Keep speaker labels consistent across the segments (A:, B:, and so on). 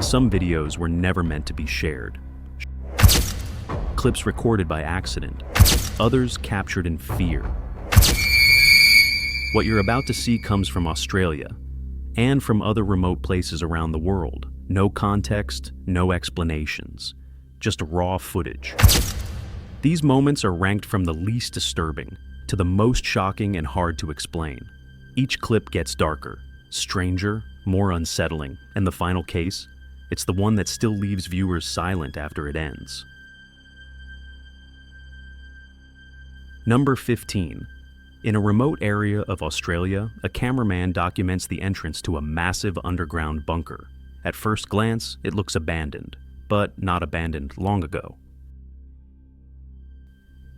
A: Some videos were never meant to be shared. Clips recorded by accident, others captured in fear. What you're about to see comes from Australia and from other remote places around the world. No context, no explanations, just raw footage. These moments are ranked from the least disturbing to the most shocking and hard to explain. Each clip gets darker, stranger, more unsettling, and the final case, it's the one that still leaves viewers silent after it ends. Number 15. In a remote area of Australia, a cameraman documents the entrance to a massive underground bunker. At first glance, it looks abandoned, but not abandoned long ago.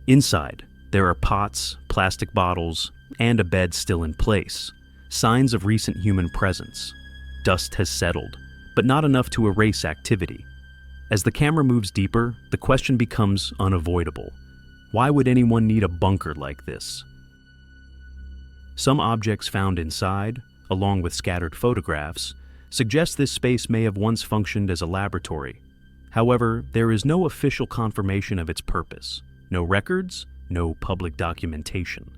A: Inside, there are pots, plastic bottles, and a bed still in place, signs of recent human presence. Dust has settled, but not enough to erase activity. As the camera moves deeper, the question becomes unavoidable. Why would anyone need a bunker like this? Some objects found inside, along with scattered photographs, suggest this space may have once functioned as a laboratory. However, there is no official confirmation of its purpose. No records, no public documentation.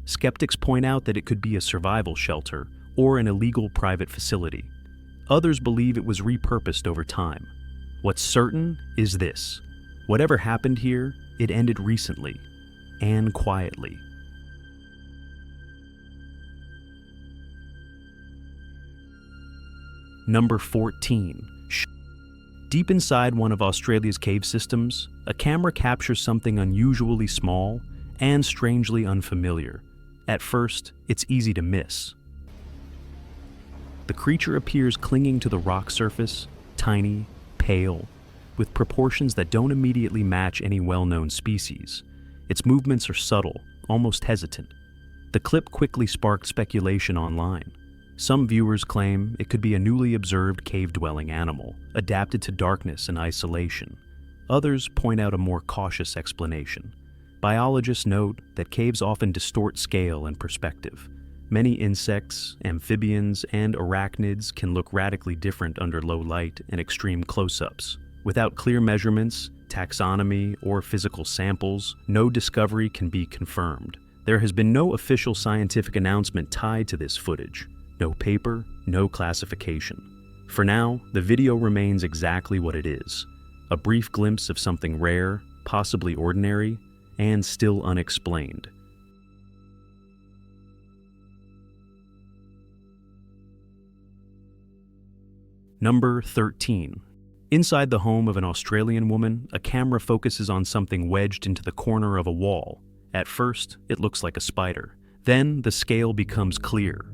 A: Skeptics point out that it could be a survival shelter or an illegal private facility. Others believe it was repurposed over time. What's certain is this: whatever happened here, it ended recently and quietly. Number 14. Deep inside one of Australia's cave systems, a camera captures something unusually small and strangely unfamiliar. At first, it's easy to miss. The creature appears clinging to the rock surface, tiny, pale, with proportions that don't immediately match any well-known species. Its movements are subtle, almost hesitant. The clip quickly sparked speculation online. Some viewers claim it could be a newly observed cave-dwelling animal, adapted to darkness and isolation. Others point out a more cautious explanation. Biologists note that caves often distort scale and perspective. Many insects, amphibians, and arachnids can look radically different under low light and extreme close-ups. Without clear measurements, taxonomy, or physical samples, no discovery can be confirmed. There has been no official scientific announcement tied to this footage. No paper, no classification. For now, the video remains exactly what it is: a brief glimpse of something rare, possibly ordinary, and still unexplained. Number 13. Inside the home of an Australian woman, a camera focuses on something wedged into the corner of a wall. At first, it looks like a spider. Then, the scale becomes clear.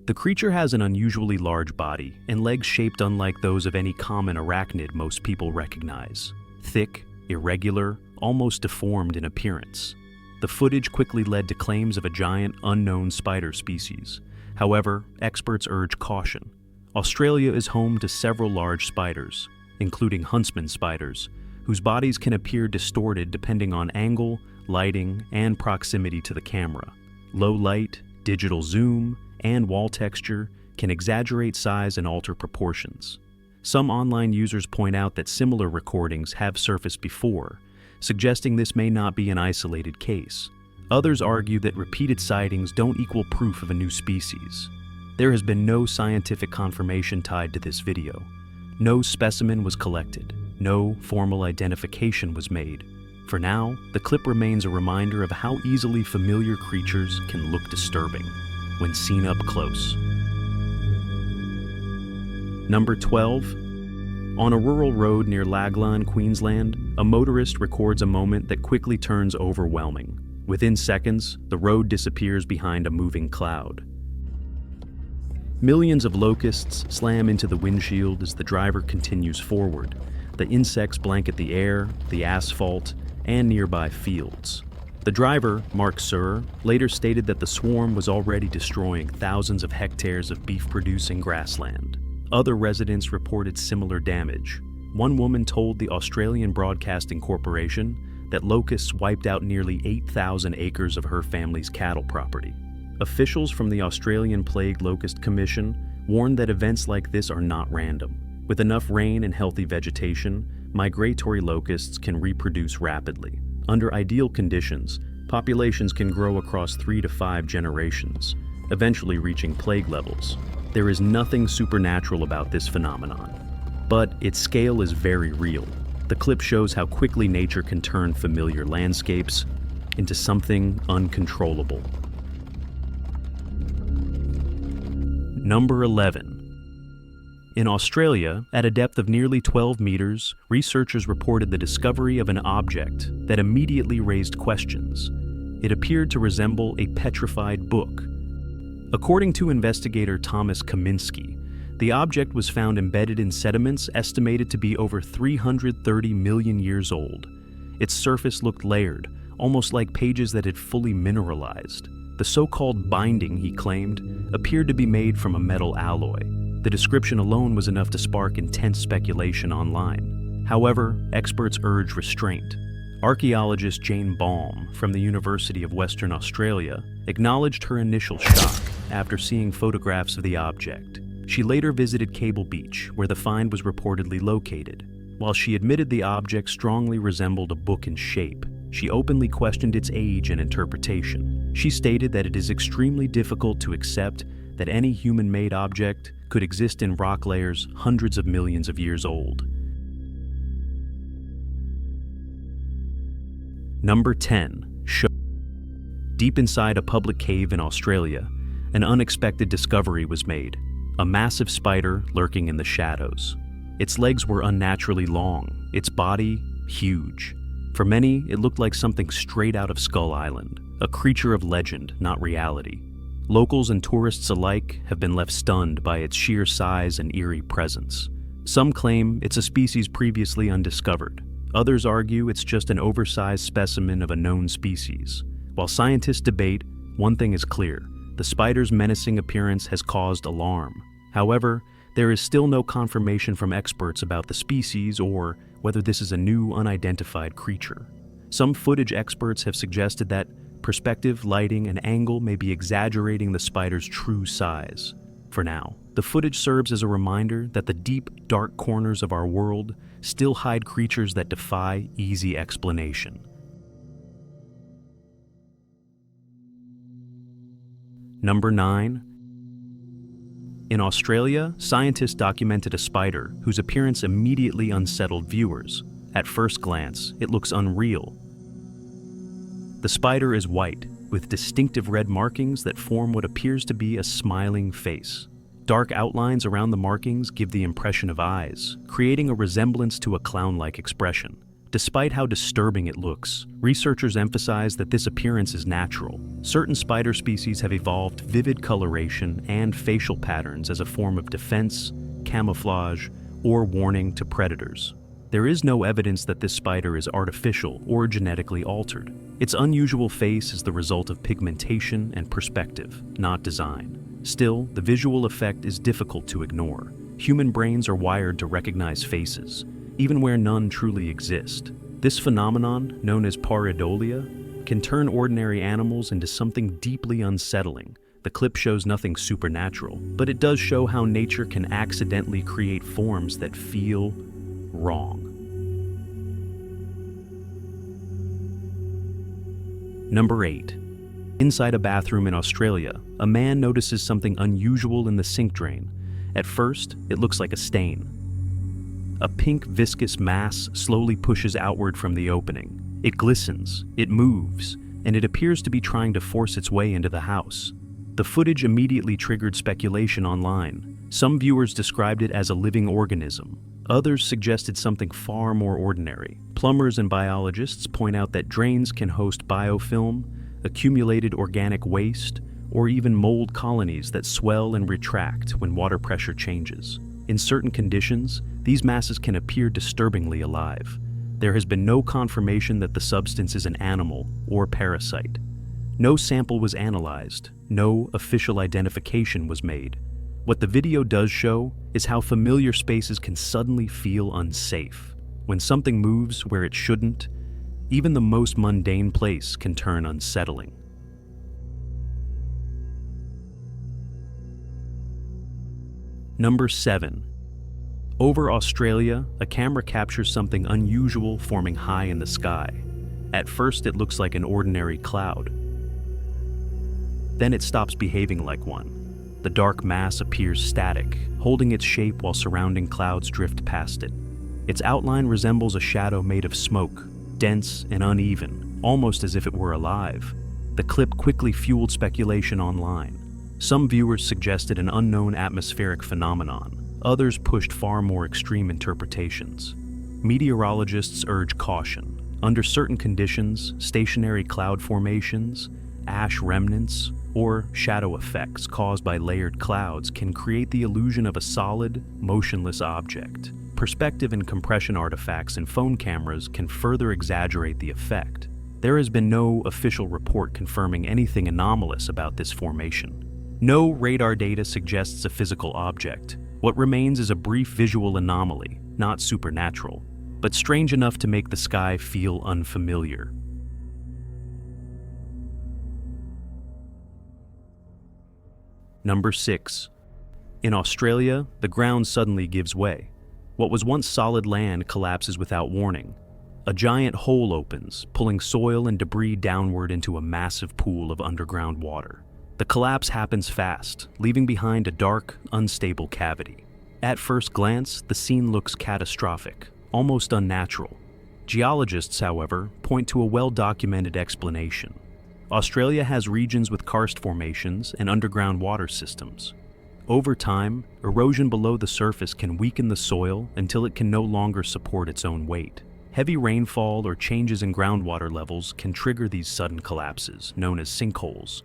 A: The creature has an unusually large body and legs shaped unlike those of any common arachnid most people recognize. Thick, irregular, almost deformed in appearance. The footage quickly led to claims of a giant, unknown spider species. However, experts urge caution. Australia is home to several large spiders, including huntsman spiders, whose bodies can appear distorted depending on angle, lighting, and proximity to the camera. Low light, digital zoom, and wall texture can exaggerate size and alter proportions. Some online users point out that similar recordings have surfaced before, suggesting this may not be an isolated case. Others argue that repeated sightings don't equal proof of a new species. There has been no scientific confirmation tied to this video. No specimen was collected. No formal identification was made. For now, the clip remains a reminder of how easily familiar creatures can look disturbing when seen up close. Number 12. On a rural road near Laglan, Queensland, a motorist records a moment that quickly turns overwhelming. Within seconds, the road disappears behind a moving cloud. Millions of locusts slam into the windshield as the driver continues forward. The insects blanket the air, the asphalt, and nearby fields. The driver, Mark Surr, later stated that the swarm was already destroying thousands of hectares of beef-producing grassland. Other residents reported similar damage. One woman told the Australian Broadcasting Corporation that locusts wiped out nearly 8,000 acres of her family's cattle property. Officials from the Australian Plague Locust Commission warned that events like this are not random. With enough rain and healthy vegetation, migratory locusts can reproduce rapidly. Under ideal conditions, populations can grow across 3 to 5 generations, eventually reaching plague levels. There is nothing supernatural about this phenomenon, but its scale is very real. The clip shows how quickly nature can turn familiar landscapes into something uncontrollable. Number 11. In Australia, at a depth of nearly 12 meters, researchers reported the discovery of an object that immediately raised questions. It appeared to resemble a petrified book. According to investigator Thomas Kaminsky, the object was found embedded in sediments estimated to be over 330 million years old. Its surface looked layered, almost like pages that had fully mineralized. The so-called binding, he claimed, appeared to be made from a metal alloy. The description alone was enough to spark intense speculation online. However, experts urge restraint. Archaeologist Jane Baum from the University of Western Australia acknowledged her initial shock after seeing photographs of the object. She later visited Cable Beach, where the find was reportedly located. While she admitted the object strongly resembled a book in shape, she openly questioned its age and interpretation. She stated that it is extremely difficult to accept that any human-made object could exist in rock layers hundreds of millions of years old. Number 10. Deep inside a public cave in Australia, an unexpected discovery was made. A massive spider lurking in the shadows. Its legs were unnaturally long, its body huge. For many, it looked like something straight out of Skull Island, a creature of legend, not reality. Locals and tourists alike have been left stunned by its sheer size and eerie presence. Some claim it's a species previously undiscovered. Others argue it's just an oversized specimen of a known species. While scientists debate, one thing is clear: the spider's menacing appearance has caused alarm. However, there is still no confirmation from experts about the species or whether this is a new, unidentified creature. Some footage experts have suggested that perspective, lighting, and angle may be exaggerating the spider's true size. For now, the footage serves as a reminder that the deep, dark corners of our world still hide creatures that defy easy explanation. Number 9. In Australia, scientists documented a spider whose appearance immediately unsettled viewers. At first glance, it looks unreal. The spider is white, with distinctive red markings that form what appears to be a smiling face. Dark outlines around the markings give the impression of eyes, creating a resemblance to a clown-like expression. Despite how disturbing it looks, researchers emphasize that this appearance is natural. Certain spider species have evolved vivid coloration and facial patterns as a form of defense, camouflage, or warning to predators. There is no evidence that this spider is artificial or genetically altered. Its unusual face is the result of pigmentation and perspective, not design. Still, the visual effect is difficult to ignore. Human brains are wired to recognize faces, even where none truly exist. This phenomenon, known as pareidolia, can turn ordinary animals into something deeply unsettling. The clip shows nothing supernatural, but it does show how nature can accidentally create forms that feel wrong. Number 8. Inside a bathroom in Australia, a man notices something unusual in the sink drain. At first, it looks like a stain. A pink viscous mass slowly pushes outward from the opening. It glistens, it moves, and it appears to be trying to force its way into the house. The footage immediately triggered speculation online. Some viewers described it as a living organism. Others suggested something far more ordinary. Plumbers and biologists point out that drains can host biofilm, accumulated organic waste, or even mold colonies that swell and retract when water pressure changes. In certain conditions, these masses can appear disturbingly alive. There has been no confirmation that the substance is an animal or parasite. No sample was analyzed, no official identification was made. What the video does show is how familiar spaces can suddenly feel unsafe. When something moves where it shouldn't, even the most mundane place can turn unsettling. Number 7. Over Australia, a camera captures something unusual forming high in the sky. At first, it looks like an ordinary cloud. Then it stops behaving like one. The dark mass appears static, holding its shape while surrounding clouds drift past it. Its outline resembles a shadow made of smoke, dense and uneven, almost as if it were alive. The clip quickly fueled speculation online. Some viewers suggested an unknown atmospheric phenomenon. Others pushed far more extreme interpretations. Meteorologists urge caution. Under certain conditions, stationary cloud formations, ash remnants, or shadow effects caused by layered clouds can create the illusion of a solid, motionless object. Perspective and compression artifacts in phone cameras can further exaggerate the effect. There has been no official report confirming anything anomalous about this formation. No radar data suggests a physical object. What remains is a brief visual anomaly, not supernatural, but strange enough to make the sky feel unfamiliar. Number 6. In Australia, the ground suddenly gives way. What was once solid land collapses without warning. A giant hole opens, pulling soil and debris downward into a massive pool of underground water. The collapse happens fast, leaving behind a dark, unstable cavity. At first glance, the scene looks catastrophic, almost unnatural. Geologists, however, point to a well-documented explanation. Australia has regions with karst formations and underground water systems. Over time, erosion below the surface can weaken the soil until it can no longer support its own weight. Heavy rainfall or changes in groundwater levels can trigger these sudden collapses, known as sinkholes.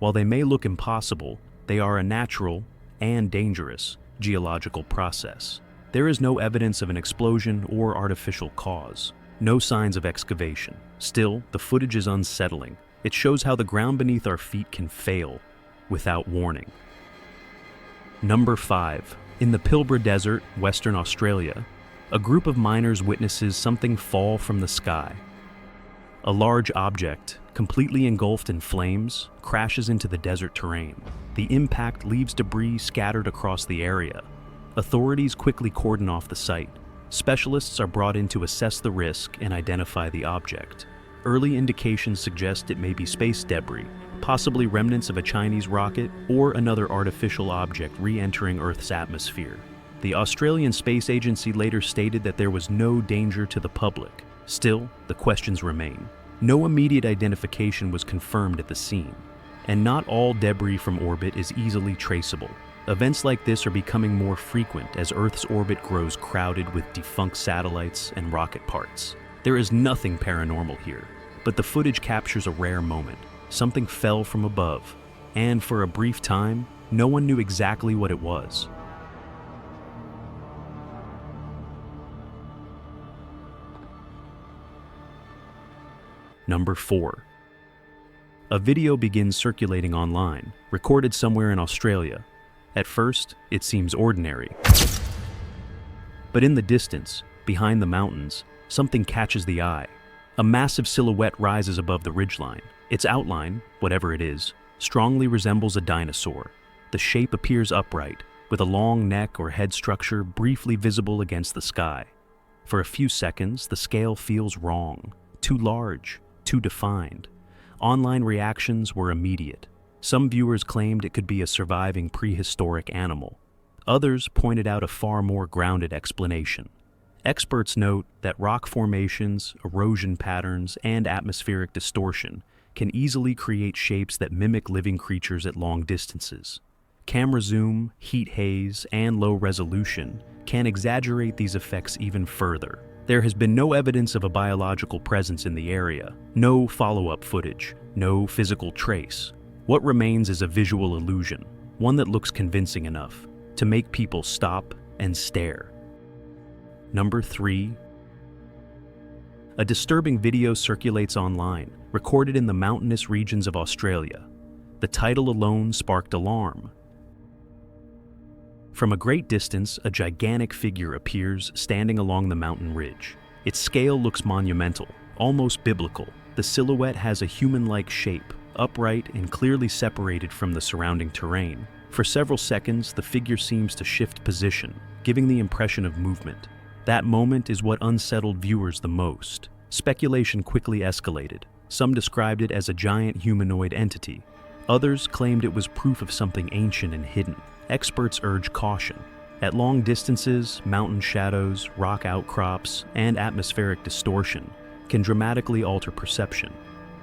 A: While they may look impossible, they are a natural and dangerous geological process. There is no evidence of an explosion or artificial cause. No signs of excavation. Still, the footage is unsettling. It shows how the ground beneath our feet can fail without warning. Number 5. In the Pilbara Desert, Western Australia, a group of miners witnesses something fall from the sky. A large object, completely engulfed in flames, crashes into the desert terrain. The impact leaves debris scattered across the area. Authorities quickly cordon off the site. Specialists are brought in to assess the risk and identify the object. Early indications suggest it may be space debris, possibly remnants of a Chinese rocket or another artificial object re-entering Earth's atmosphere. The Australian Space Agency later stated that there was no danger to the public. Still, the questions remain. No immediate identification was confirmed at the scene, and not all debris from orbit is easily traceable. Events like this are becoming more frequent as Earth's orbit grows crowded with defunct satellites and rocket parts. There is nothing paranormal here, but the footage captures a rare moment. Something fell from above, and for a brief time, no one knew exactly what it was. Number 4. A video begins circulating online, recorded somewhere in Australia. At first, it seems ordinary. But in the distance, behind the mountains, something catches the eye. A massive silhouette rises above the ridgeline. Its outline, whatever it is, strongly resembles a dinosaur. The shape appears upright, with a long neck or head structure briefly visible against the sky. For a few seconds, the scale feels wrong, too large, too defined. Online reactions were immediate. Some viewers claimed it could be a surviving prehistoric animal. Others pointed out a far more grounded explanation. Experts note that rock formations, erosion patterns, and atmospheric distortion can easily create shapes that mimic living creatures at long distances. Camera zoom, heat haze, and low resolution can exaggerate these effects even further. There has been no evidence of a biological presence in the area, no follow-up footage, no physical trace. What remains is a visual illusion, one that looks convincing enough to make people stop and stare. Number 3. A disturbing video circulates online, recorded in the mountainous regions of Australia. The title alone sparked alarm. From a great distance, a gigantic figure appears standing along the mountain ridge. Its scale looks monumental, almost biblical. The silhouette has a human-like shape, upright and clearly separated from the surrounding terrain. For several seconds, the figure seems to shift position, giving the impression of movement. That moment is what unsettled viewers the most. Speculation quickly escalated. Some described it as a giant humanoid entity. Others claimed it was proof of something ancient and hidden. Experts urge caution. At long distances, mountain shadows, rock outcrops, and atmospheric distortion can dramatically alter perception.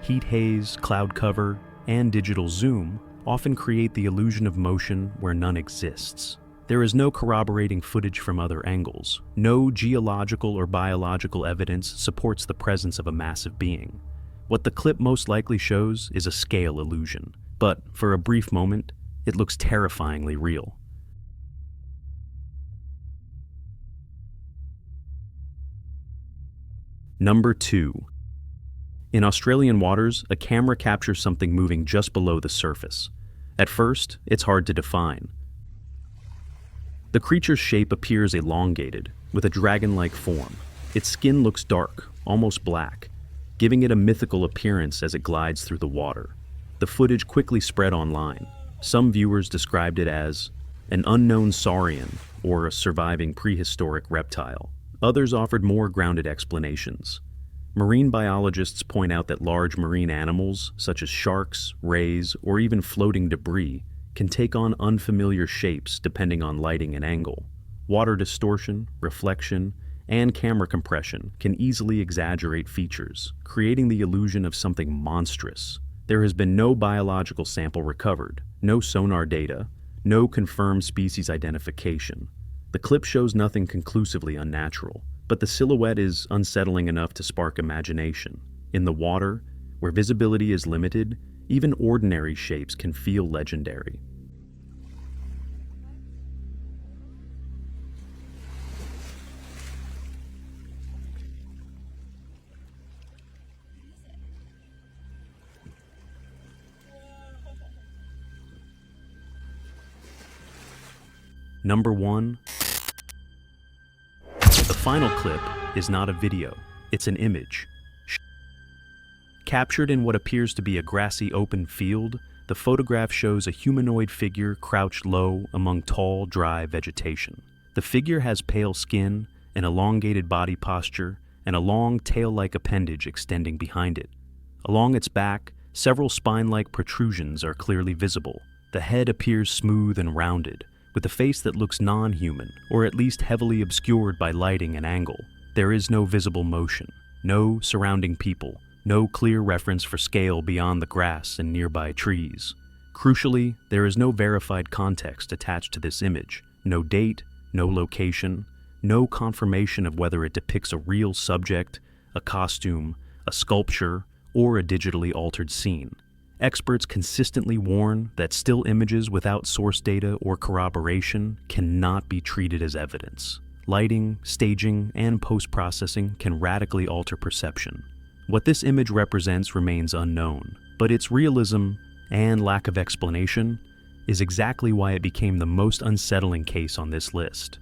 A: Heat haze, cloud cover, and digital zoom often create the illusion of motion where none exists. There is no corroborating footage from other angles. No geological or biological evidence supports the presence of a massive being. What the clip most likely shows is a scale illusion, but for a brief moment, it looks terrifyingly real. Number 2. In Australian waters, a camera captures something moving just below the surface. At first, it's hard to define. The creature's shape appears elongated, with a dragon-like form. Its skin looks dark, almost black, giving it a mythical appearance as it glides through the water. The footage quickly spread online. Some viewers described it as an unknown saurian or a surviving prehistoric reptile. Others offered more grounded explanations. Marine biologists point out that large marine animals, such as sharks, rays, or even floating debris, can take on unfamiliar shapes depending on lighting and angle. Water distortion, reflection, and camera compression can easily exaggerate features, creating the illusion of something monstrous. There has been no biological sample recovered, no sonar data, no confirmed species identification. The clip shows nothing conclusively unnatural, but the silhouette is unsettling enough to spark imagination. In the water, where visibility is limited, even ordinary shapes can feel legendary. Number 1. The final clip is not a video, it's an image. Captured in what appears to be a grassy open field, the photograph shows a humanoid figure crouched low among tall, dry vegetation. The figure has pale skin, an elongated body posture, and a long tail-like appendage extending behind it. Along its back, several spine-like protrusions are clearly visible. The head appears smooth and rounded, with a face that looks non-human, or at least heavily obscured by lighting and angle. There is no visible motion, no surrounding people, no clear reference for scale beyond the grass and nearby trees. Crucially, there is no verified context attached to this image, no date, no location, no confirmation of whether it depicts a real subject, a costume, a sculpture, or a digitally altered scene. Experts consistently warn that still images without source data or corroboration cannot be treated as evidence. Lighting, staging, and post-processing can radically alter perception. What this image represents remains unknown, but its realism and lack of explanation is exactly why it became the most unsettling case on this list.